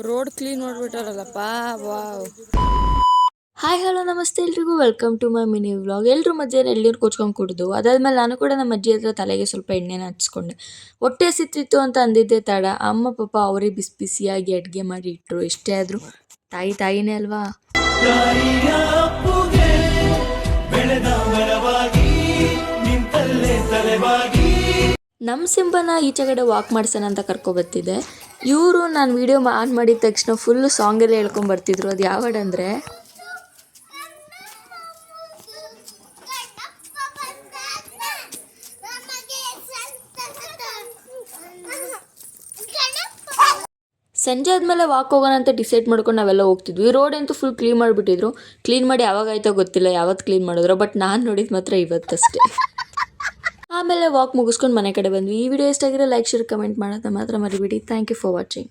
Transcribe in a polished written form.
Road clean ಮಾಡ್ಬಿಟ್ಟಾರಲ್ಲಪ್ಪ. Wow. Hi hello ನಮಸ್ತೆ ಎಲ್ರಿಗೂ welcome to my mini vlog. ಎಲ್ಲರೂ ಮಧ್ಯಾಹ್ನ ಎಳ್ನೀರು ಕೊಚ್ಕೊಂಡು ಕುಡಿದು ಅದಾದ್ಮೇಲೆ ನಾನು ಕೂಡ ನಮ್ಮ ಅಜ್ಜಿ ಹತ್ರ ತಲೆಗೆ ಸ್ವಲ್ಪ ಎಣ್ಣೆನ ಹಚ್ಕೊಂಡೆ. ಹೊಟ್ಟೆ ಸಿತ್ತಿತ್ತು ಅಂತ ಅಂದಿದ್ದೆ ತಡ ಅಮ್ಮ ಪಾಪ ಅವರೇ ಬಿಸಿ ಬಿಸಿಯಾಗಿ ಅಡುಗೆ ಮಾಡಿ ಇಟ್ಟರು. ಎಷ್ಟೇ ಆದರೂ ತಾಯಿನೇ ಅಲ್ವಾ. ನಮ್ಮ ಸಿಂಬನ ಈಚೆಗಡೆ ವಾಕ್ ಮಾಡ್ಸೋಣ ಅಂತ ಕರ್ಕೊಬರ್ತಿದ್ದೆ. ಇವರು ನಾನು ವಿಡಿಯೋ ಆನ್ ಮಾಡಿದ ತಕ್ಷಣ ಫುಲ್ಲು ಸಾಂಗೆಲ್ಲ ಹೇಳ್ಕೊಂಬರ್ತಿದ್ರು. ಅದು ಯಾವ ಹಾಡು ಅಂದರೆ ಸಂಜೆ ಆದಮೇಲೆ ವಾಕ್ ಹೋಗೋಣ ಅಂತ ಡಿಸೈಡ್ ಮಾಡ್ಕೊಂಡು ನಾವೆಲ್ಲ ಹೋಗ್ತಿದ್ವಿ. ಈ ರೋಡ್ ಅಂತೂ ಫುಲ್ ಕ್ಲೀನ್ ಮಾಡಿಬಿಟ್ಟಿದ್ರು. ಕ್ಲೀನ್ ಮಾಡಿ ಯಾವಾಗ ಆಯ್ತೋ ಗೊತ್ತಿಲ್ಲ, ಯಾವತ್ತು ಕ್ಲೀನ್ ಮಾಡಿದ್ರು, ಬಟ್ ನಾನು ನೋಡಿದ ಮಾತ್ರ ಇವತ್ತಷ್ಟೇ. ಆಮೇಲೆ ವಾಕ್ ಮುಗಿಸ್ಕೊಂಡು ಮನೆ ಕಡೆ ಬಂದ್ವಿ. ಈ ವಿಡಿಯೋ ಇಷ್ಟ ಆಗಿರೋ ಲೈಕ್ ಶೇರ್ ಕಮೆಂಟ್ ಮಾಡೋದನ್ನ ಮಾತ್ರ ಮರಿಬೇಡಿ. Thank you for watching.